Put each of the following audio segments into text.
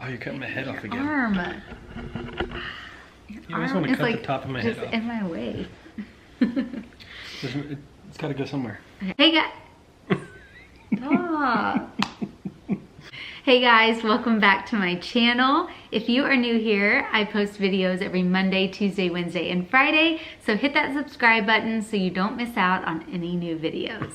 Oh, you're cutting my head off again. Arm. You always want to cut the top of my head just off. in my way. It's got to go somewhere. Hey guys. Stop. Hey guys, welcome back to my channel. If you are new here, I post videos every Monday, Tuesday, Wednesday, and Friday. So hit that subscribe button so you don't miss out on any new videos.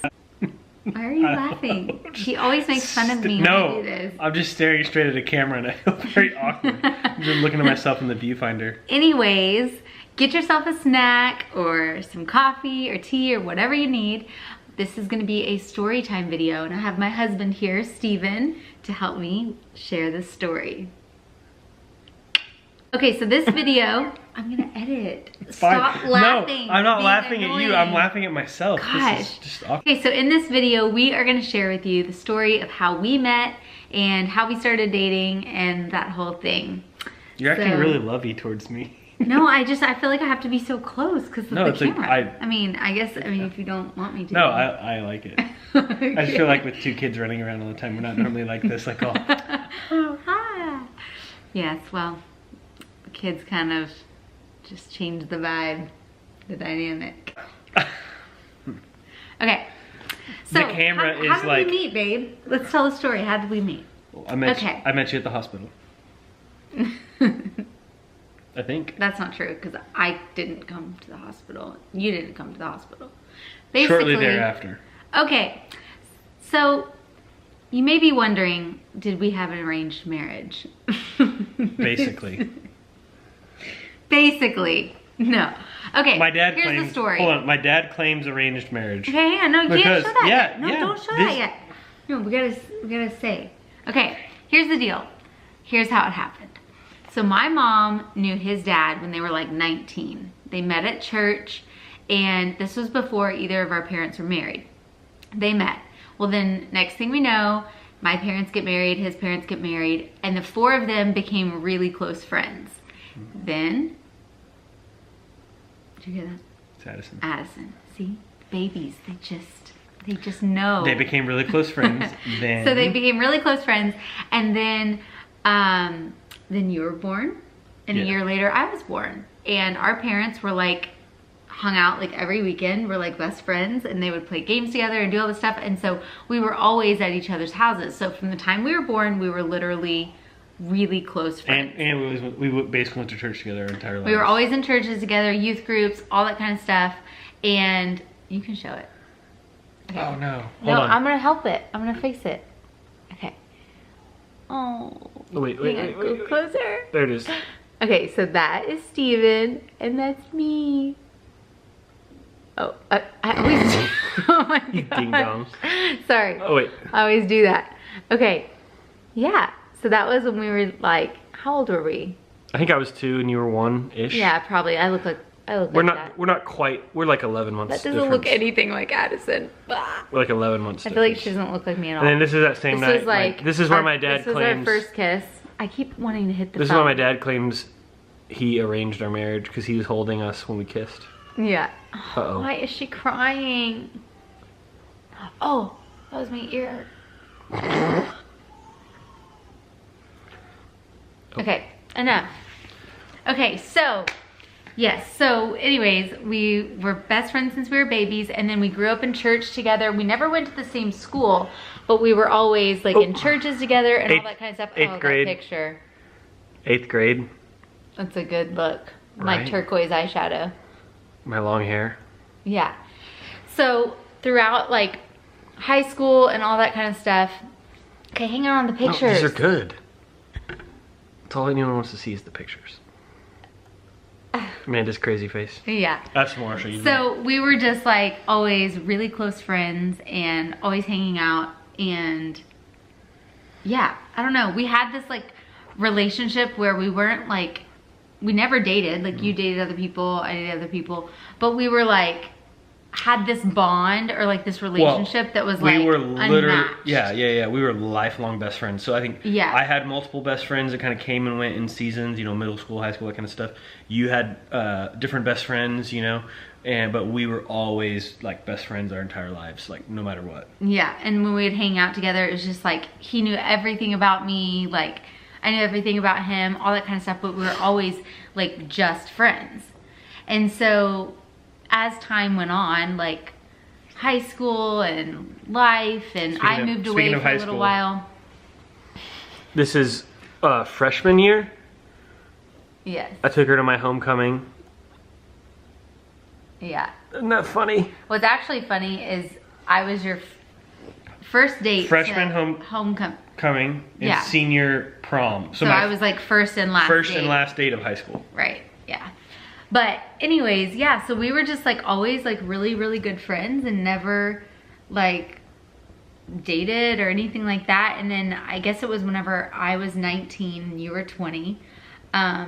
Why are you laughing? He always makes fun of me when I do this. I'm just staring straight at a camera and I feel very awkward. I'm just looking at myself in the viewfinder. Anyways, get yourself a snack or some coffee or tea or whatever you need. This is gonna be a story time video and I have my husband here, Steven, to help me share this story. Okay, so this video, I'm gonna edit. Stop laughing. No, I'm not laughing annoying. at you. I'm laughing at myself. Gosh. This is just awkward. Okay, so in this video, we are gonna share with you the story of how we met and how we started dating and that whole thing. You're acting really lovey towards me. No, I feel like I have to be so close because of the camera. Like, I mean, if you don't want me to. No, I like it. Okay. I just feel like with two kids running around all the time, we're not normally like this. Like, Oh, hi. Yes, well, the kids kind of just changed the vibe, the dynamic. Okay, so the camera how is did like. we meet, babe? Let's tell the story. How did we meet? I met you at the hospital. I think. That's not true because I didn't come to the hospital. You didn't come to the hospital. Shortly thereafter. Okay, so you may be wondering, did we have an arranged marriage? Basically. Basically, no. Okay, My dad here's claims, the story. Hold on, my dad claims arranged marriage. Okay, hang on, no, you Because, can't show that yeah, yet. No, yeah, don't show that yet. No, we gotta say. Okay, here's the deal. Here's how it happened. So my mom knew his dad when they were like 19. They met at church, and this was before either of our parents were married. They met. Well, then next thing we know, my parents get married, his parents get married, and the four of them became really close friends. Then, did you hear that? It's Addison. Addison. See? Babies, they just know. They became really close friends. Then. So they became really close friends, and then you were born, and a year later I was born. And our parents were like, hung out like every weekend. We're like best friends, and they would play games together and do all this stuff. And so we were always at each other's houses. So from the time we were born, we were literally really close friends. And we basically went to church together our entire lives. We were always in churches together, youth groups, all that kind of stuff. And you can show it. Okay. Oh no. No, Hold on. I'm gonna help it. I'm gonna face it. Okay. Oh. Wait. Go closer. There it is. Okay, so that is Steven, and that's me. Oh, I always oh my You god. ding dong. Sorry. Oh wait. I always do that. Okay. Yeah. So that was when we were like, how old were we? I think I was 2 and you were 1-ish. Yeah, probably. I look like We're that. not quite. We're like 11 months. That doesn't look anything like Addison. Bah. We're like 11 months. I feel like she doesn't look like me at all. And then this is that same This night. was like this is where my dad this was claims. our first kiss. I keep wanting to hit the This is phone. why my dad claims he arranged our marriage because he was holding us when we kissed. Yeah. Uh-oh. Why is she crying? Oh, that was my ear. Okay, enough. Okay, so, yes, so anyways, we were best friends since we were babies, and then we grew up in church together. We never went to the same school, but we were always like in churches together and all that kind of stuff. Eighth grade. That picture. 8th grade. That's a good look. My Right. turquoise eyeshadow. My long hair. Yeah. So throughout like high school and all that kind of stuff. Okay, hang on the No, pictures. these are good. That's all anyone wants to see is the pictures. Amanda's crazy face. Yeah. That's Marsha. So we were just like always really close friends and always hanging out, and yeah, I don't know. We had this like relationship where we weren't like, we never dated. Like you dated other people, I dated other people, but we were like, had this bond or like this relationship that was like we were literally unmatched. yeah we were lifelong best friends. So I think I had multiple best friends that kind of came and went in seasons, you know, middle school, high school, that kind of stuff. You had different best friends, you know, but we were always like best friends our entire lives, like no matter what. Yeah, and when we'd hang out together, it was just like he knew everything about me. Like I knew everything about him, all that kind of stuff, but we were always like just friends. And so as time went on, like high school and life, and I moved away for a little while. This is freshman year. Yes. I took her to my homecoming. Yeah. Isn't that funny? What's actually funny is I was your first date. Freshman homecoming and senior prom. So I was like first and last date of high school. Right, yeah. But anyways, yeah, so we were just like always like really, really good friends and never like dated or anything like that. And then I guess it was whenever I was 19 and you were 20. I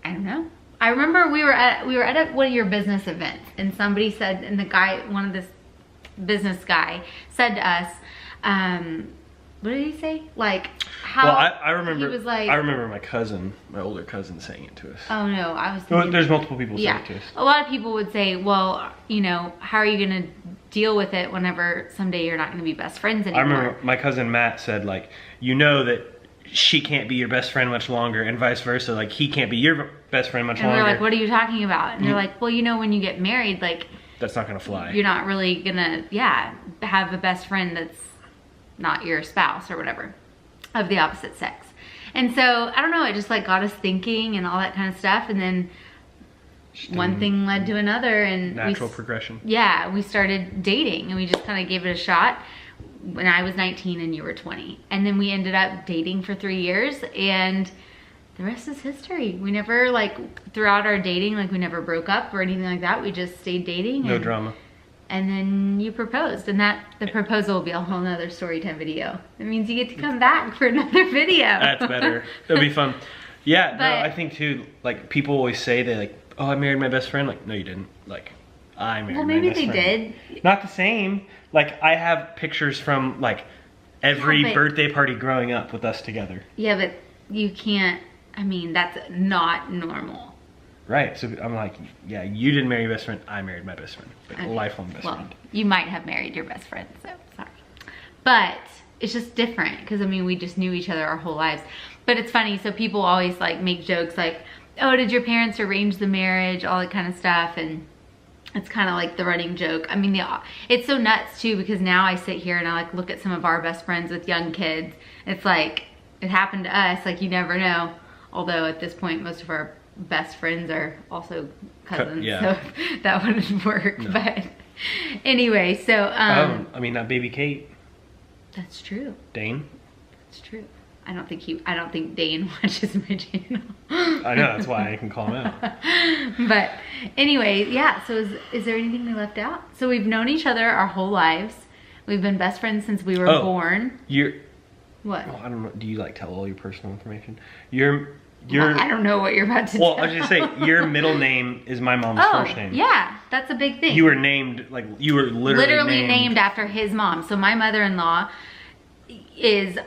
don't know. I remember we were at one of your business events, and somebody said, and the guy, one of this business guy said to us, what did he say? Like how? Well, I remember. He was like, I remember my older cousin saying it to us. Oh no, I was thinking, there's multiple people saying it to us. A lot of people would say, well, you know, how are you gonna deal with it whenever someday you're not gonna be best friends anymore? I remember my cousin Matt said, like, you know that she can't be your best friend much longer, and vice versa. Like, he can't be your best friend much longer. And we're like, what are you talking about? And they're like, well, you know, when you get married, like, that's not gonna fly. You're not really gonna, have a best friend that's not your spouse or whatever, of the opposite sex. And so, I don't know, it just like got us thinking and all that kind of stuff. And then one thing led to another, and natural progression. Yeah, we started dating, and we just kind of gave it a shot when I was 19 and you were 20. And then we ended up dating for 3 years, and the rest is history. We never, like, throughout our dating, like, we never broke up or anything like that. We just stayed dating. No drama. And then you proposed, and the proposal will be a whole nother story time video. It means you get to come back for another video. That's better. It'll be fun. Yeah, no, I think too, like, people always say they like, oh, I married my best friend. Like, no, you didn't. Like, I married my best friend. Well, maybe they did. Not the same. Like, I have pictures from, like, every birthday party growing up with us together. Yeah, but you can't, I mean, that's not normal. Right, so I'm like, yeah, you didn't marry your best friend, I married my best friend. Like, a lifelong best friend. You might have married your best friend, so sorry. But it's just different, because I mean, we just knew each other our whole lives. But it's funny, so people always like make jokes like, oh, did your parents arrange the marriage, all that kind of stuff, and it's kind of like the running joke. I mean, it's so nuts too, because now I sit here and I like look at some of our best friends with young kids. It's like, it happened to us, like you never know. Although at this point, most of our best friends are also cousins, so that wouldn't work. No. But anyway, so I mean, not baby Kate. That's true. Dane. That's true. I don't think Dane watches my channel. I know, that's why I can call him out. But anyway, yeah, so is there anything we left out? So we've known each other our whole lives. We've been best friends since we were born. What? Well, I don't know. Do you like tell all your personal information? Well, I don't know what you're about to tell. Well, I was just say your middle name is my mom's first name. Yeah, that's a big thing. You were named, like, you were literally named after his mom. So my mother-in-law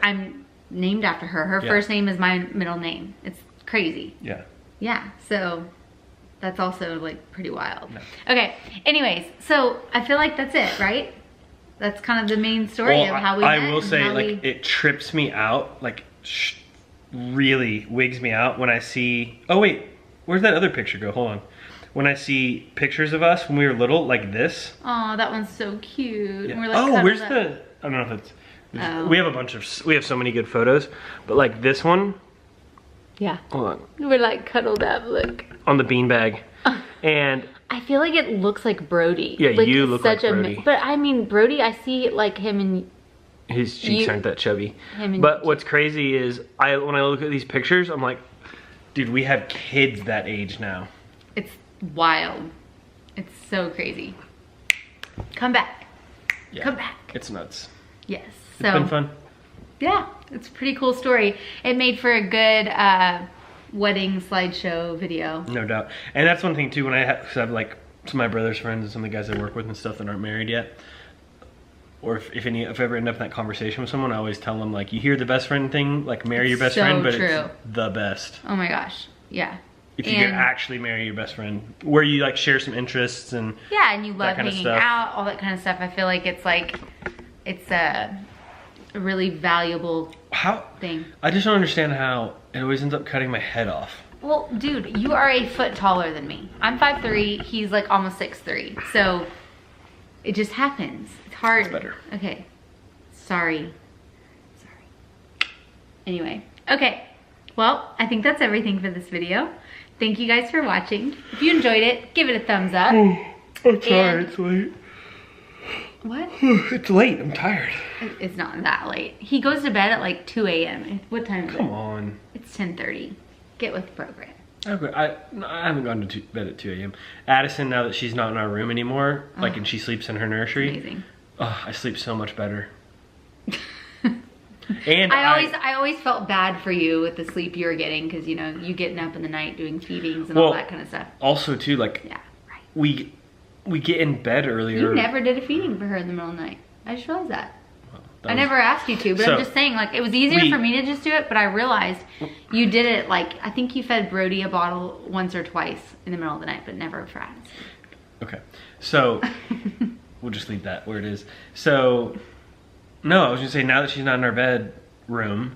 I'm named after her. Her first name is my middle name. It's crazy. Yeah. Yeah, so that's also like pretty wild. No. Okay, anyways, so I feel like that's it, right? That's kind of the main story of how we met. I will say, like, it trips me out, like, really wigs me out when I see, oh wait, where'd that other picture go? Hold on. When I see pictures of us when we were little, like this. Oh, that one's so cute. Yeah. We're like, where's the, I don't know if it's, we have so many good photos, but like this one. Yeah. Hold on. We're like cuddled up, look. On the beanbag. And I feel like it looks like Brody. Yeah, like, you look like Brody. But I mean, Brody, I see like him and his cheeks aren't that chubby. But what's crazy is when I look at these pictures, I'm like, dude, we have kids that age now. It's wild. It's so crazy. Come back. Yeah, come back. It's nuts. Yes. It's been fun. Yeah, it's a pretty cool story. It made for a good wedding slideshow video. No doubt. And that's one thing too, when I have like some of my brother's friends and some of the guys I work with and stuff that aren't married yet. Or if I ever end up in that conversation with someone, I always tell them, like, you hear the best friend thing, like, marry your best friend, but it's the best. Oh my gosh, yeah. If you could actually marry your best friend, where you like share some interests and and you love hanging out, all that kind of stuff. I feel like it's a really valuable thing. I just don't understand how it always ends up cutting my head off. Well, dude, you are a foot taller than me. I'm 5'3", he's like almost 6'3". So it just happens. It's hard. It's better. Okay. Sorry. Anyway, okay. Well, I think that's everything for this video. Thank you guys for watching. If you enjoyed it, give it a thumbs up. I'm sorry, it's late. What? It's late, I'm tired. It's not that late. He goes to bed at like 2 a.m. What time is it? Come on. It's 10:30. Get with the program. Okay, I haven't gone to bed at 2 a.m. Addison, now that she's not in our room anymore, like, and she sleeps in her nursery. Amazing. Oh, I sleep so much better. And I always felt bad for you with the sleep you were getting, because, you know, you getting up in the night doing feedings and all that kind of stuff. Also, too, like, yeah, right. we get in bed earlier. You never did a feeding for her in the middle of the night. I just realized that. I never asked you to, but I'm just saying, like, it was easier for me to just do it, but I realized you did it, like, I think you fed Brody a bottle once or twice in the middle of the night, but never for Addison. Okay, so we'll just leave that where it is. So, no, I was gonna say, now that she's not in our bedroom,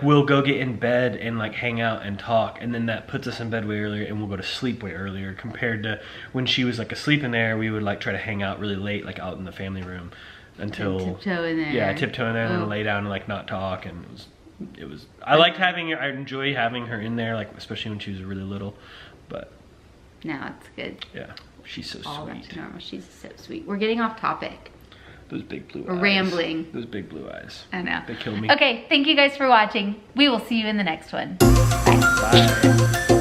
we'll go get in bed and like hang out and talk, and then that puts us in bed way earlier, and we'll go to sleep way earlier compared to when she was like asleep in there. We would like try to hang out really late, like out in the family room until tiptoe in there. Yeah, tiptoe in there and then lay down and like not talk, and it was I liked having her. I enjoy having her in there, like especially when she was really little, but now it's good. Yeah, she's so all sweet. back to normal. She's so sweet. We're getting off topic. Those big blue eyes. We're rambling. Those big blue eyes. I know. They kill me. Okay, thank you guys for watching. We will see you in the next one. Bye. Bye.